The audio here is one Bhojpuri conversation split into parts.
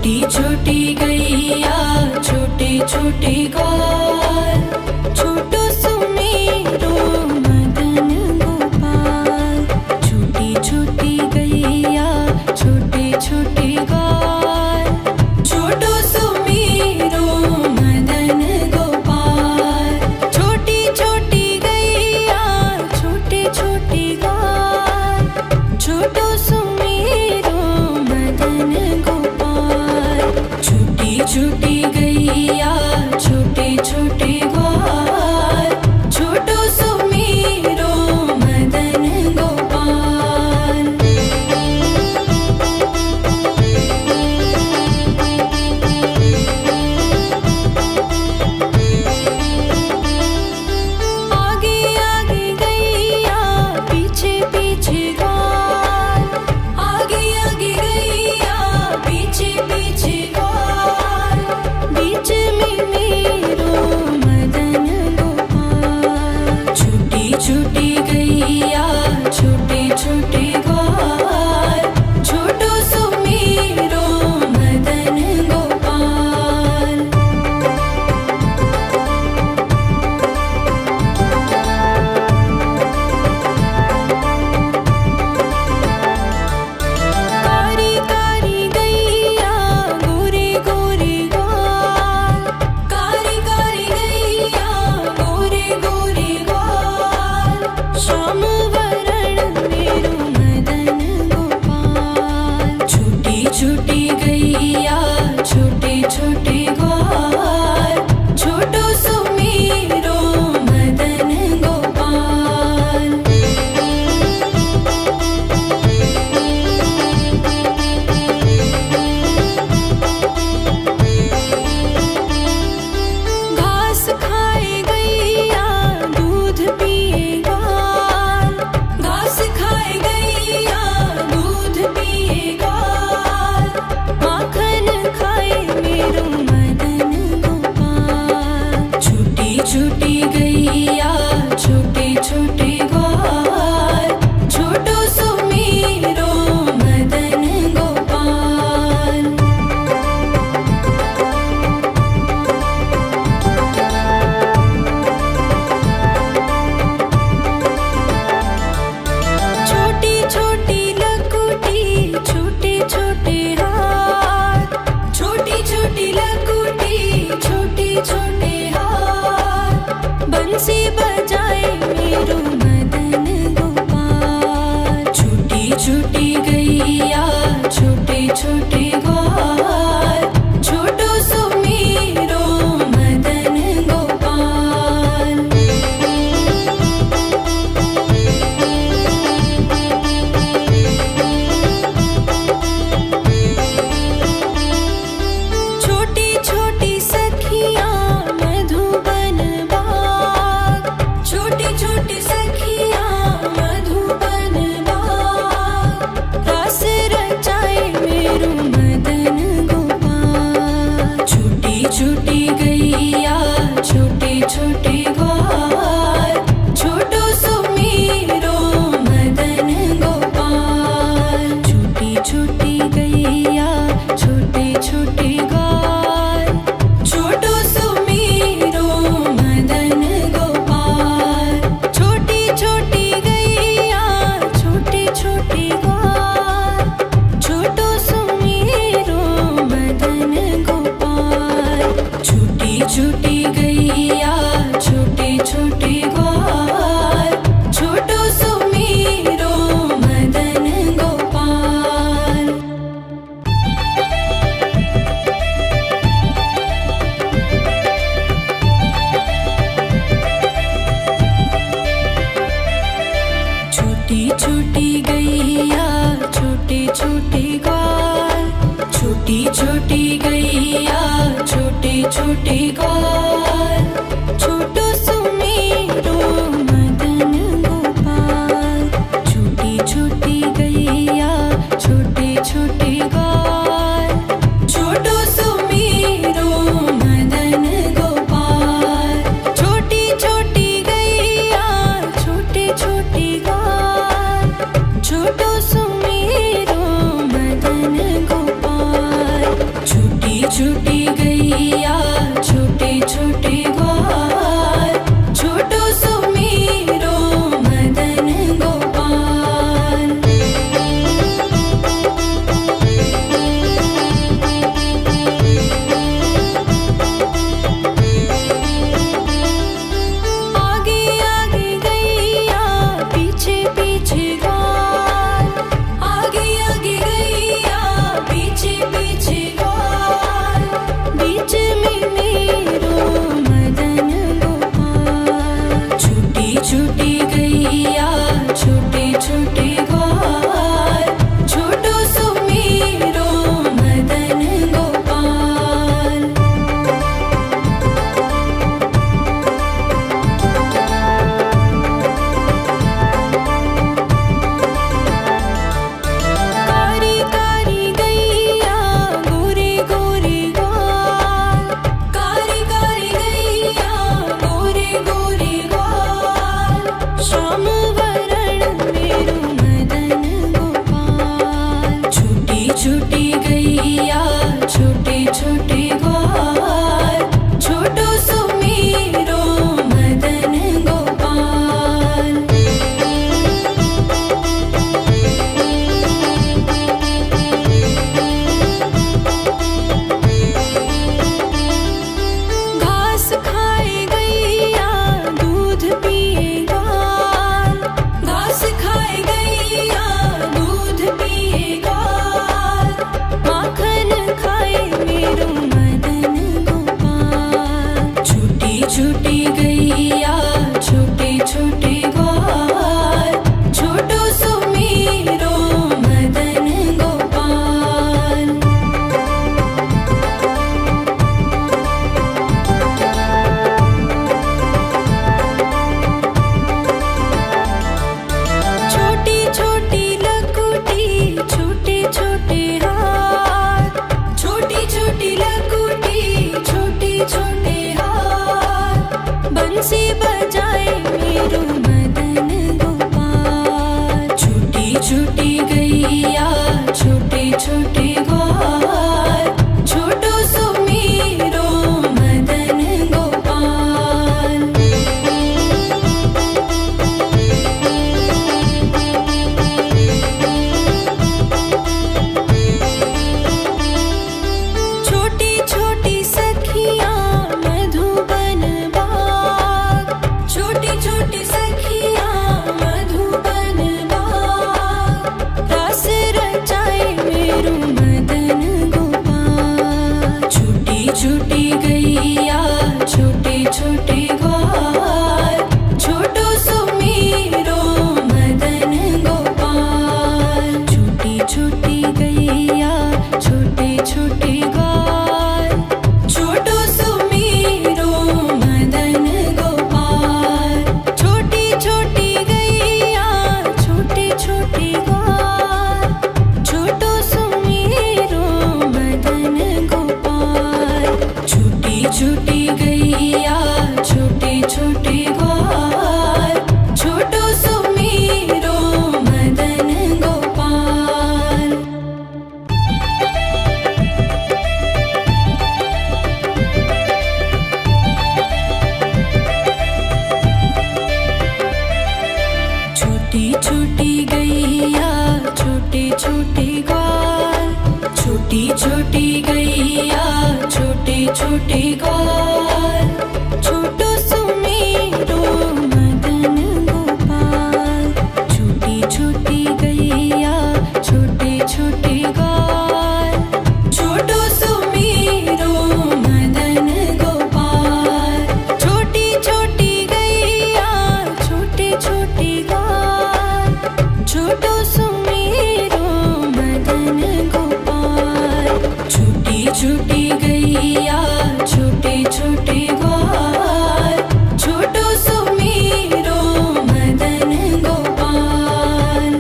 छोटी छोटी गैया छोटे छोटे ग्वाल, छोटो सुमेरो मदन गोपाल। छोटी छोटी गैया छोटे छोटे ग्वाल, छोटो सुमेरो मदन गोपाल। छोटी छोटी गैया छोटे छोटे ग्वाल, छोटो सुमेरो मदन गोपाल। छोटी छोटी गैया छोटे छोटे ग्वाल, छोटो सुमेरो मदन गोपाल। आगे आगे गैया पीछे पीछे ग्वाल, आगे आगे गैया पीछे पीछे ग्वाल। बीच में मेरो मदन गोपाल। छोटी छोटी गैया छोटे छोटे ग्वाल, छोटो सुमेरो मदन गोपाल। कारी कारी गैया गोरे गोरे ग्वाल, कारी कारी गैया गोरे गोरे ग्वाल। श्याम वरण मेरो मदन गोपाल। छोटी छोटी गैया छोटे छोटे ग्वाल, छोटो सुमेरो मदन गोपाल। घास खाए गैया दूध पिए ग्वाल, घास खाए गैया दूध पिए ग्वाल। माखन खाए मेरो मदन गोपाल। छोटी छोटी गैया छोटे छोटे ग्वाल, छोटो सुमेरो मदन गोपाल। छोटी छोटी लकुटी छोटे छोटे हाथ, छोटी छोटी लकुटी छोटे छोटे हाथ। बंसी बजाए मेरो मदन गोपाल। छोटी छोटी गैया छोटे छोटे ग्वाल, छोटो सुमेरो मदन गोपाल। छोटी छोटी सखियाँ मधुबन बाग, छोटी छोटी सखियाँ मधुबन बाग। रास रचाए मेरो मदन गोपाल। छोटी छोटी गैया छोटे छोटे ग्वाल, छोटो सुमेरो मदन गोपाल। छोटी छोटी गैया छोटे छोटे ग्वाल, छोटो सुमेरो मदन गोपाल। छोटी छोटी गैया छोटे छोटे ग्वाल, छोटो सुमेरो मदन गोपाल। छोटी छोटी गैया छोटे छोटे ग्वाल, छोटो सुमेरो मदन गोपाल। छोटी छोटी गैया छोटे छोटे ग्वाल, छोटी छोटी गैया छोटे छोटे ग्वाल, छोटो सुमेरो मदन गोपाल। छोटी छोटी गैया छोटे छोटे ग्वाल, छोटो सुमेरो मदन गोपाल। छोटी छोटी गैया छोटे छोटे ग्वाल, छोटो सुमेरो मदन गोपाल। छूटी गैया छोटे छोटे ग्वाल छोटो सुमेरो मदन गोपाल। आगे आगे गैया पीछे पीछे ग्वाल आगे आगे गैया पीछे पीछे ग्वाल बीच में मेरो मदन गोपाल। छूटी छूटी गैया छोटे छोटे ग्वाल छोटो सुमेरो मदन गोपाल। कारी कारी गैया गोरे गोरे ग्वाल कारी कारी गैया गोरे गोरे ग्वाल श्याम वरण मेरो मदन गोपाल। छूटी छूटी गैया छोटे छोटे ग्वाल छोटो सुमेरो मदन गोपाल। घास खाए गैया दूध पिए ग्वाल घास खाए गैया दूध पिए ग्वाल माखन खाए मेरो मदन गोपाल। छूटी छूटी गैया छोटे छोटे ग्वाल छोटो सुमेरो मदन गोपाल। छोटी छोटी लकुटी छोटे छोटे हाथ छोटी छोटी लकुटी छोटे छोटे हाथ बंसी बजाए मेरो मदन गोपाल। छूटी छूटी गैया छोटे छोटे ग्वाल छोटो सुमेरो मदन गोपाल। छोटी छोटी सखियाँ मधुबन बाग छोटी छोटी सखियाँ मधुबन बाग रस रचाए मेरो मदन गोपाल। छूटी छूटी गैया छोटे छोटे ग्वाल छोटो सुमेरो मदन गोपाल। छूटी छूटी गैया छोटे छोटे ग्वाल छोटो सुमेरो मदन गोपाल। छोटी छोटी गैया छोटे छोटे ग्वाल छोटो सुमेरो मदन गोपाल। छूटी छूटी गैया छोटे छोटे ग्वाल छोटो सुमेरो मदन गोपाल। छोटी छोटी गैया छोटे छोटे ग्वाल छोटी छोटी गैया छोटे छोटे ग्वाल छोटो सुमेरो मदन गोपाल। छोटी छोटी गैया छोटे छोटे ग्वाल छोटो सुमेरो मदन गोपाल। छोटी छोटी गैया छोटे छोटे ग्वाल छोटो सुमेरो मदन गोपाल। छूटी छूटी गैया छोटे छोटे ग्वाल छोटो सुमेरो मदन गोपाल।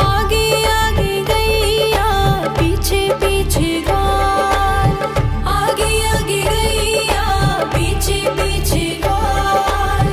आगे आगे गैया पीछे पीछे ग्वाल आगे आगे गैया पीछे पीछे ग्वाल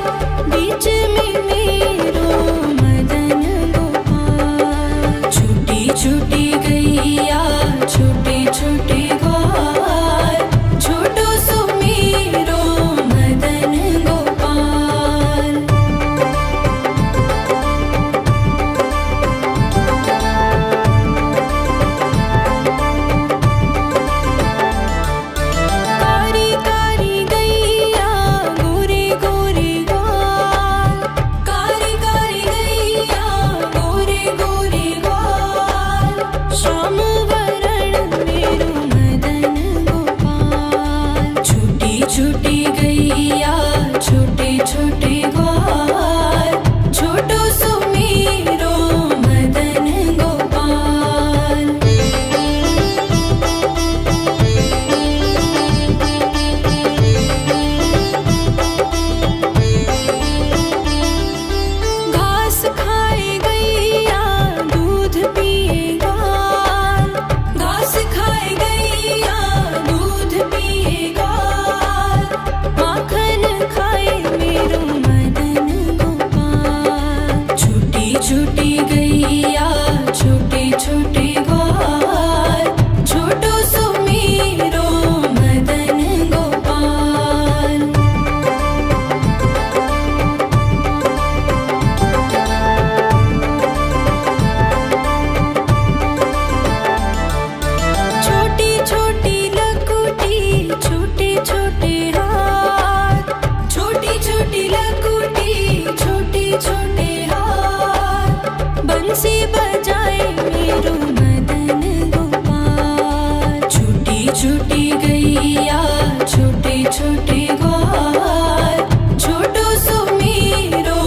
छोटी लकुटी छोटे छोटे हाथ बंसी बजाए मेरो मदन गोपाल। छोटी छोटी गैया छोटे छोटे ग्वाल छोटो सो मेरो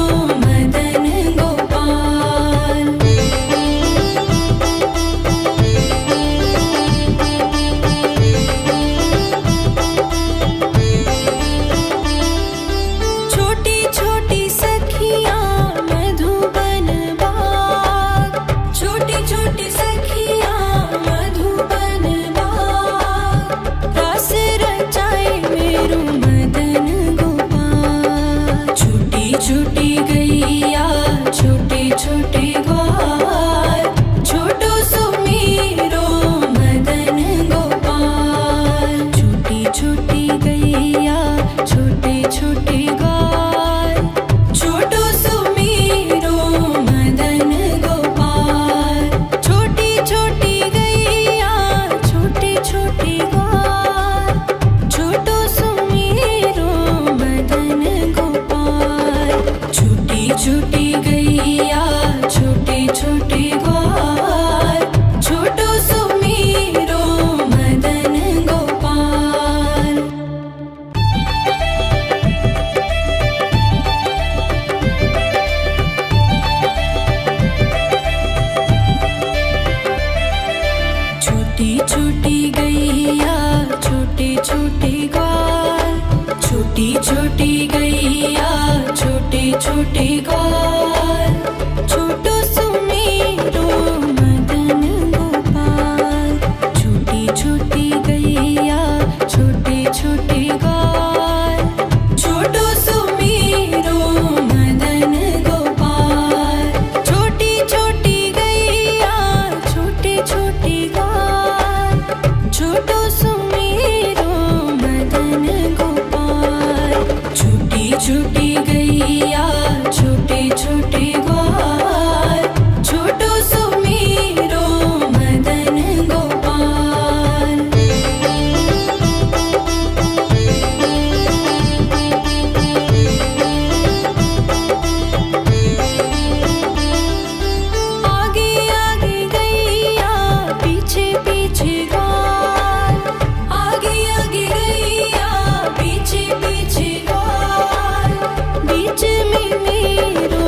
मदन गोपाल। छोटी छोटी सखियाँ मधुबन बाग छोटी छोटी सखियाँ मधुबन बाग रस रचाए मेरो मदन गोपाल। छोटी छोटी गैया छोटे छोटे ग्वाल छोटो सो मेरो मदन गोपाल। छोटी छोटी गैया छोटे छोटे ग्वाल छोटो सो मेरो मदन गोपाल। छोटी छोटी गैया छोटे छोटे ग्वाल छोटो सो मेरो मदन गोपाल। छोटी छोटी गैया छोटे छोटे ग्वाल छोटो सो मेरो मदन गोपाल। छोटी छोटी गैया छोटे छोटे ग्वाल छोटी छोटी गैया छोटे छोटे ग्वाल छोटो सो मेरो मदन गोपाल। छोटी छोटी गैया छोटे छोटे ग्वाल छोटो सो मेरो मदन गोपाल। छोटी छोटी गैया छोटे छोटे ग्वाल छोटो सो मेरो मदन गोपाल। छोटी छोटी गैया छोटे छोटे ग्वाल छोटो सो मेरो मदन गोपाल। आगे आगे गैया पीछे पीछे ग्वाल आगे आगे गैया पीछे पीछे ग्वाल बीच में मेरो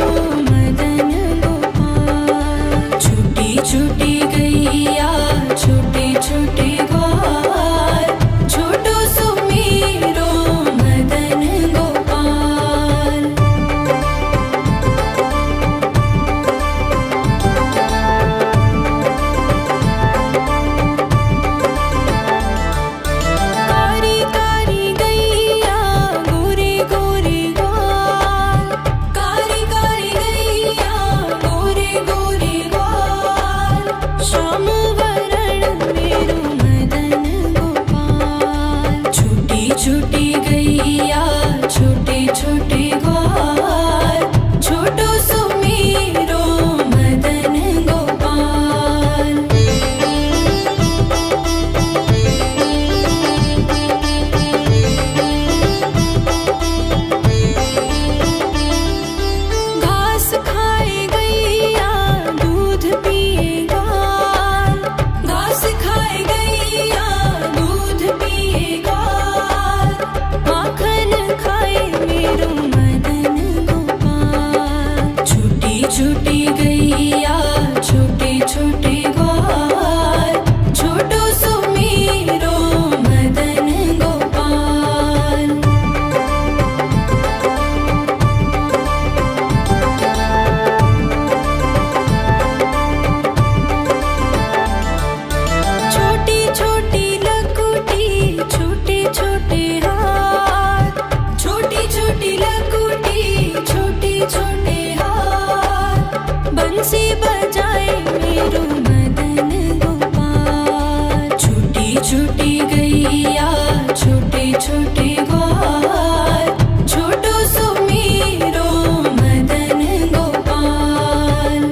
मदन गोपाल। छोटी छोटी गैया छोटे छोटे ग्वाल छोटो सो मेरो मदन गोपाल। कारी कारी गैया गोरे गोरे ग्वाल कारी कारी गैया गोरे गोरे ग्वाल श्याम वरण मेरो मदन गोपाल। छोटी छोटी गैया छोटे छोटे ग्वाल छोटो सो मेरो मदन गोपाल। घास खाए गैया दूध पिए ग्वाल घास खाए गैया दूध पिए ग्वाल माखन खाए मेरो मदन गोपाल। छोटी छोटी गैया छोटे छोटे ग्वाल छोटो सो मेरो मदन गोपाल। छोटी छोटी लकुटी छोटे छोटे हाथ छोटी छोटी लकुटी छोटे छोटे हाथ बंसी बजाए मेरो मदन गोपाल। छोटी छोटी गैया छोटे छोटे ग्वाल छोटो सो मेरो मदन गोपाल।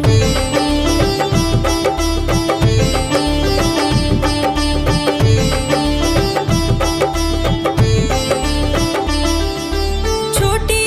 छोटी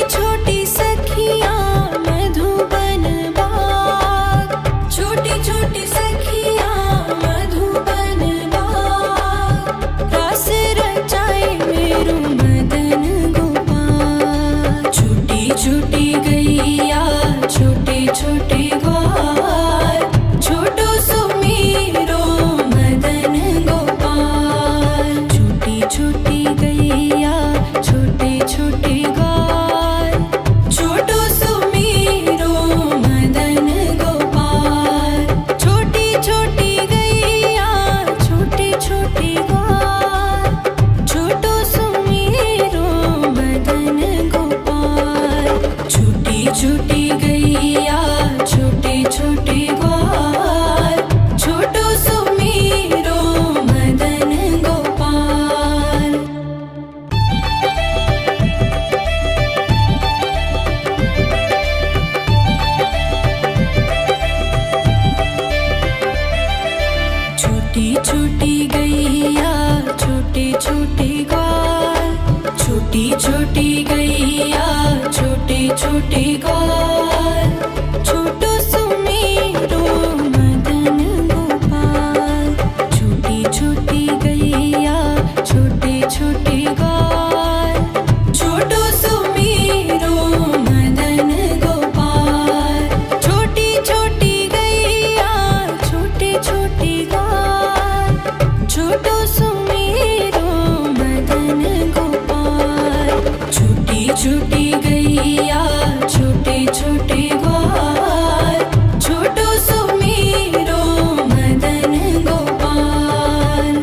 छोटे ग्वाल, छोटो सुमेरो मदन गोपाल। छोटी छोटी गैया छोटे छोटे ग्वाल, छोटो सुमेरो मदन गोपाल। छोटी छोटी गैया छोटे छोटे ग्वाल, छोटो सुमेरो मदन गोपाल। छोटी छोटी गैया छोटे छोटे ग्वाल, छोटो सुमेरो मदन गोपाल।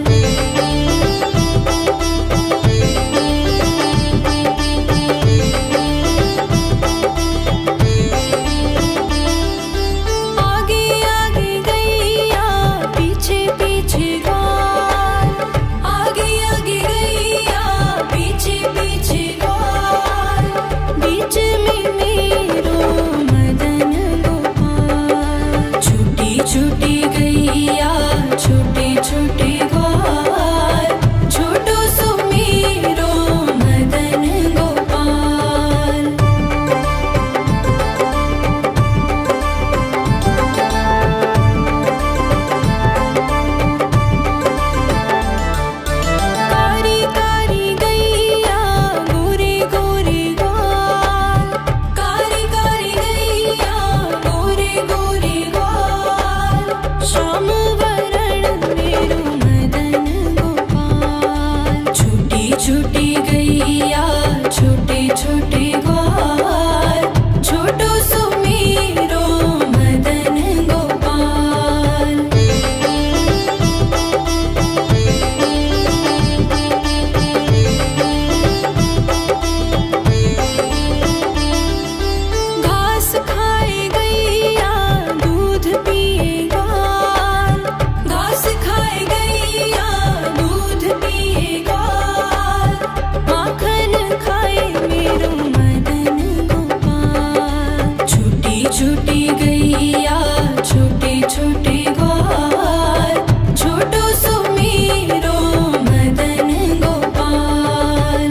आगे आगे गैया पीछे पीछे ग्वाल, आगे आगे गैया पीछे पीछे ग्वाल। बीच में मेरो मदन गोपाल। छोटी छोटी गैया छोटे छोटे ग्वाल, छोटो सुमेरो मदन गोपाल। कारी कारी गैया गोरे गोरे ग्वाल, कारी कारी गैया गोरे गोरे ग्वाल। श्याम वरण मेरो मदन गोपाल। छोटी छोटी गैया छोटे छोटे ग्वाल, छोटो सुमेरो मदन गोपाल। घास खाए गैया दूध पिए ग्वाल, घास खाए गैया दूध पिए ग्वाल। माखन खाए मेरो मदन गोपाल। छोटी छोटी गैया छोटे छोटे ग्वाल, छोटो सुमेरो मदन गोपाल।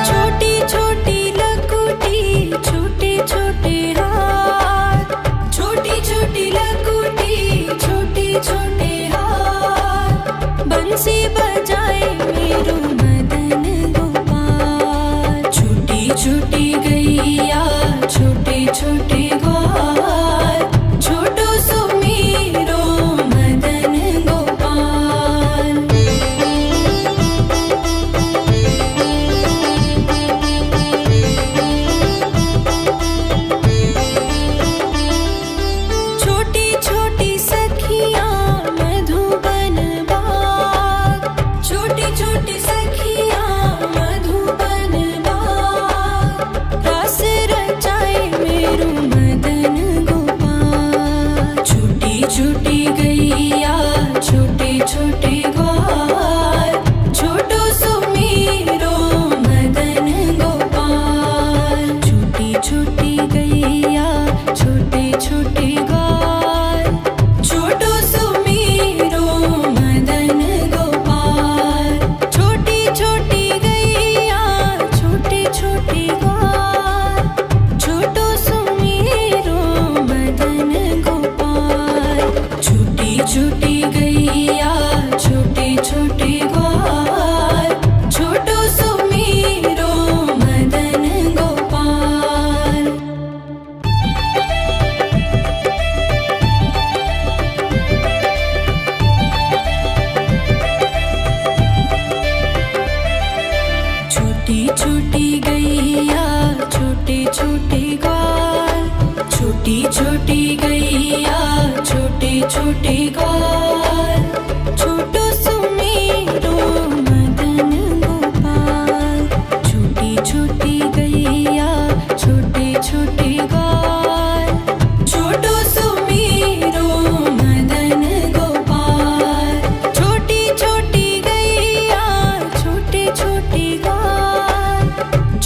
छोटी छोटी लकुटी छोटे छोटे हाथ, छोटी छोटी लकुटी छोटे छोटे हाथ। बंसी बजाए मेरो मदन गोपाल। छोटी छोटी गैया छोटे छोटे ग्वाल, छोटो सुमेरो मदन गोपाल। छोटी छोटी सखियाँ मधुबन बाग, छोटी छोटी सखियाँ मधुबन बाग। रस रचाए मेरो मदन गोपाल। छोटी छोटी गैया छोटे छोटे ग्वाल, छोटो सुमेरो मदन गोपाल। छोटी छोटी गैया छोटे छोटे ग्वाल, छोटो सुमेरो मदन गोपाल। छोटी छोटी गैया छोटे छोटे ग्वाल, छोटो सुमेरो मदन गोपाल। छोटी छोटी गैया छोटे छोटे ग्वाल, छोटो सुमेरो मदन गोपाल। छोटी छोटी गैया छोटे छोटे ग्वाल, छोटी छोटी गैया छोटे छोटे ग्वाल, छोटो सुमेरो मदन गोपाल। छोटी छोटी गैया छोटे छोटे ग्वाल, छोटो सुमेरो मदन गोपाल। छोटी छोटी गैया छोटे छोटे ग्वाल,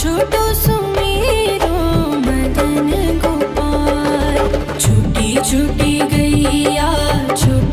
छोटो सुमेरो मदन गोपाल। छोटी छोटी गैया छोटे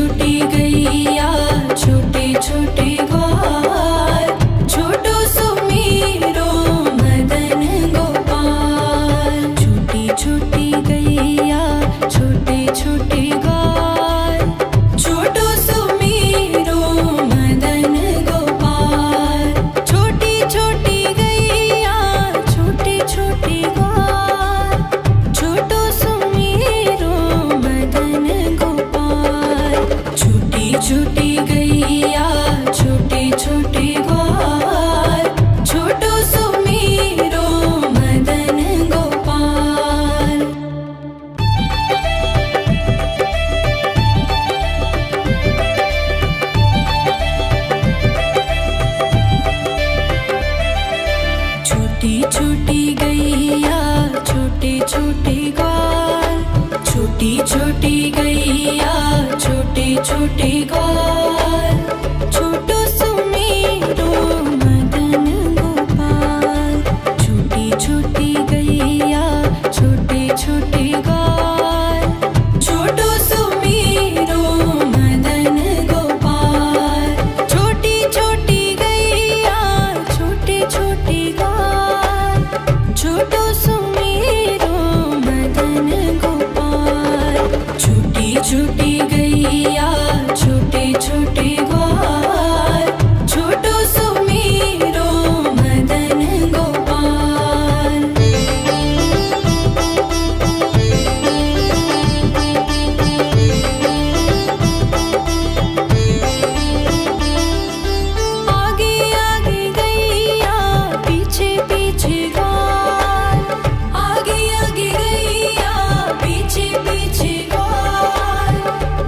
छोटी गैया छोटे छोटे ग्वाल, छोटो सुमीरो मदन गोपाल। छोटी छोटी गैया छोटे छोटे ग्वाल, छोटो सुमीरो मदन गोपाल। छोटी छोटी गैया छोटे छोटे ग्वाल, छोटो सुमीरो मदन गोपाल। छोटी छोटी गैया छोटे छोटे ग्वाल, छोटो सुमीरो मदन गोपाल। छोटी छोटी गैया छोटे छोटे ग्वाल, छोटी छोटी गैया छोटे छोटे ग्वाल, छोटो सुमीरो मदन गोपाल। छोटी छोटी गैया छोटे छोटे ग्वाल, छोटो सुमीरो मदन गोपाल। छोटी छोटी गैया छोटे छोटे ग्वाल, छोटो सुमीरो मदन गोपाल। छोटी छोटी गैया छोटे छोटे ग्वाल, छोटो सुमीरो मदन गोपाल। आगे आगे गैया पीछे पीछे ग्वाल, आगे आगे गैया पीछे पीछे ग्वाल।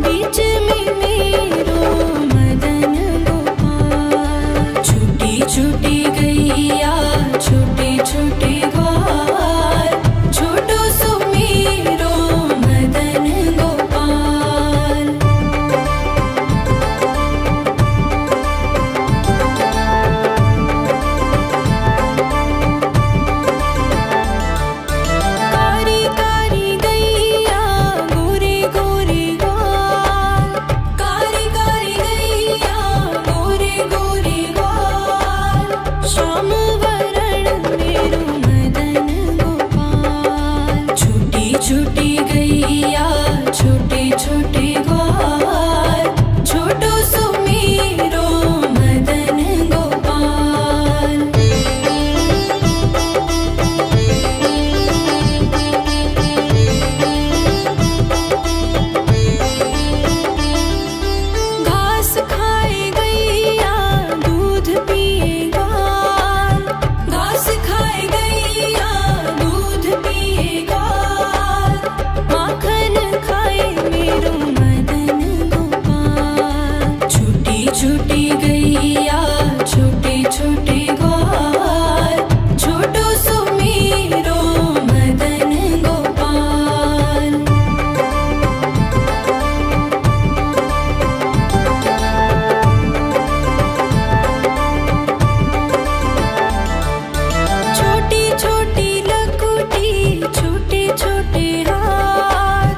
बीच में मेरो मदन गोपाल। छोटी छोटी गैया छोटे छोटे ग्वाल, छोटो सुमीरो मदन गोपाल। कारी कारी गैया गोरे गोरे ग्वाल, कारी कारी गैया गोरे गोरे ग्वाल। श्याम वरण मेरो मदन गोपाल। छोटी छोटी गैया छोटे छोटे ग्वाल, छोटो सुमीरो मदन गोपाल। घास खाए गैया दूध पिए ग्वाल, घास खाए गैया दूध पिए ग्वाल। माखन खाए मेरो मदन गोपाल। छोटी छोटी गैया छोटे छोटे ग्वाल, छोटो सुमीरो मदन गोपाल। छोटी छोटी लकुटी छोटे छोटे हाथ,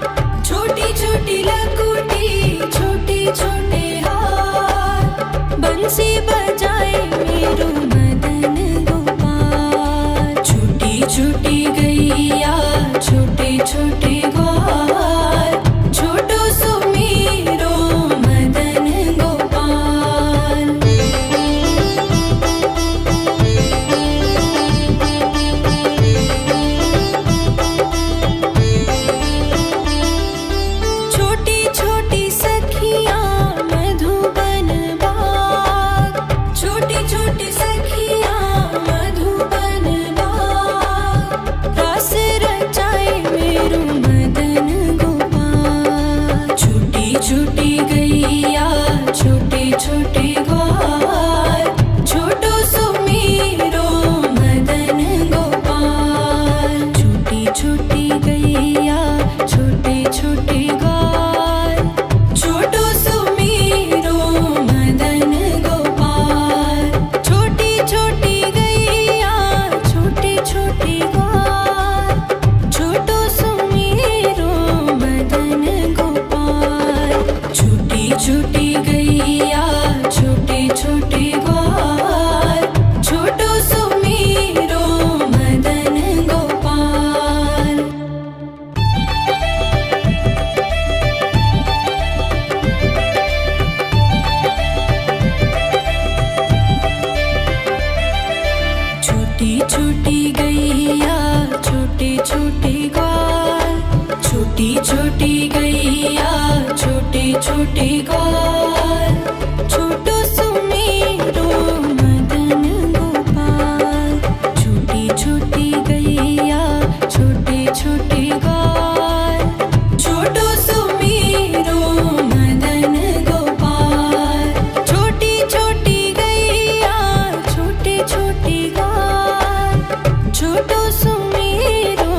छोटी छोटी लकुटी छोटे छोटे हाथ। बंसी बजाए मेरो मदन गोपाल। छोटी छोटी गैया छोटे छोटे ग्वाल, छोटो सुमीरो मदन गोपाल। छोटी छोटी सखियाँ मधुबन बाग, छोटी गैया छोटे छोटे ग्वाल, छोटो सुमेरो मदन गोपाल। छोटी छोटी गैया छोटे छोटे ग्वाल, छोटी छोटी गैया छोटे छोटे ग्वाल, छोटो सुमेरो मदन गोपाल। छोटी छोटी गैया छोटे छोटे ग्वाल, छोटो सुमेरो मदन गोपाल। छोटी छोटी गैया छोटे छोटे ग्वाल, छोटो सुमेरो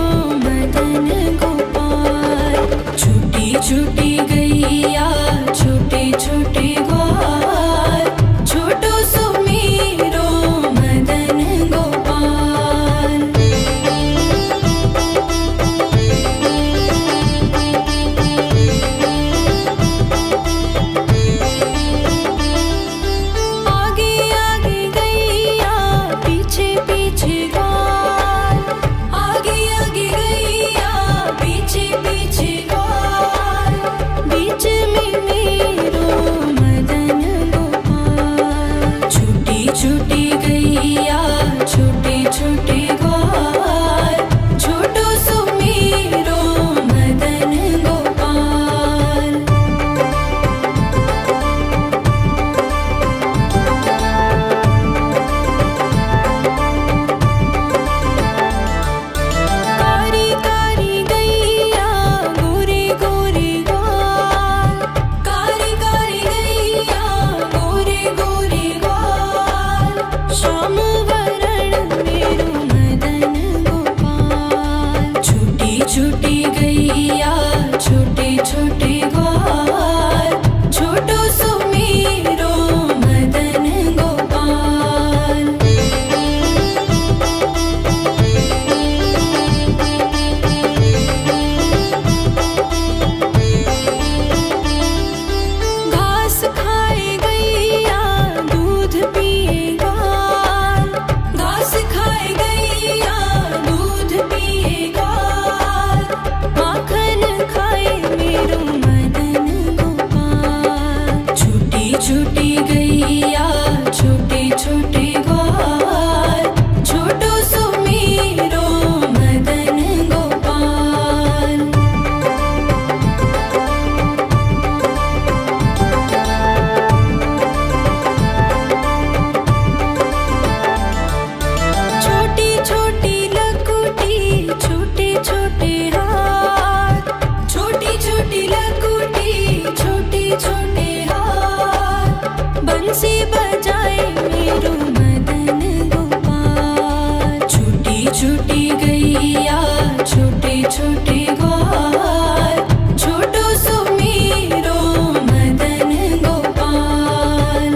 मदन गोपाल। छोटी छोटी गैया छोटे छोटे ग्वाल, छोटो सुमेरो मदन गोपाल। आगे आगे गैया पीछे पीछे ग्वाल, आगे आगे गैया पीछे पीछे ग्वाल, बीच में मेरो मदन गोपाल। छोटी छोटी गैया छोटे छोटे ग्वाल, छोटो सुमेरो मदन गोपाल। कारी कारी गैया गोरे गोरे ग्वाल, कारी कारी गैया गोरे गोरे ग्वाल, श्याम वरण मेरो मदन गोपाल। छोटी छोटी गैया छोटे छोटे ग्वाल, छोटो सुमेरो मदन गोपाल। घास खाए गैया दूध पिए ग्वाल, घास खाए गैया दूध पिए ग्वाल, माखन खाए मेरो मदन गोपाल। छोटी छोटी गैया छोटे छोटे ग्वाल, छोटो सुमेरो मदन गोपाल। छोटी छोटी लकुटी छोटे छोटे हाथ, छोटी छोटी लकुटी छोटे छोटे हाथ, बंसी बजाए मेरो मदन गोपाल। छोटी छोटी गैया छोटे छोटे ग्वाल, छोटो सुमेरो मदन गोपाल।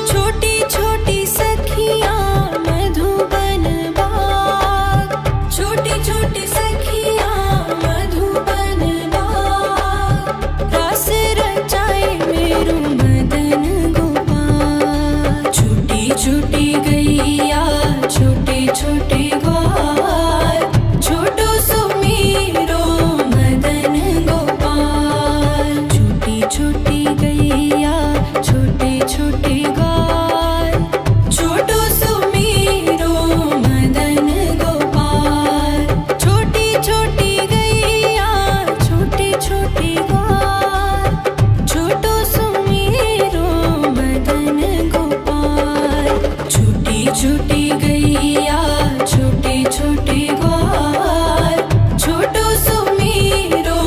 छोटी छोटी सखियाँ मधुबन बाग, छोटी छोटी सखियाँ मधुबन बाग, रस रचाए मेरो मदन गोपाल। छोटी छोटी गैया छोटे छोटे ग्वाल, छोटो सुमेरो मदन गोपाल। छोटी छोटी गैया छोटे छोटे ग्वाल, छोटो सुमेरो मदन गोपाल। छोटी छोटी गैया छोटे छोटे ग्वाल, छोटो सुमेरो मदन गोपाल। छोटी छोटी गैया छोटे छोटे ग्वाल, छोटो सुमेरो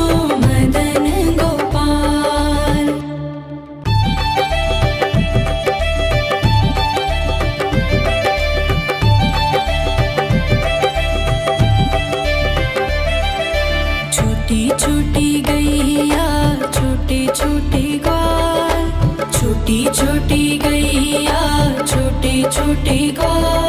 मदन गोपाल। छोटी छोटी गैया छोटे छोटे ग्वाल, छोटी छोटी गैया छोटे छोटे ग्वाल,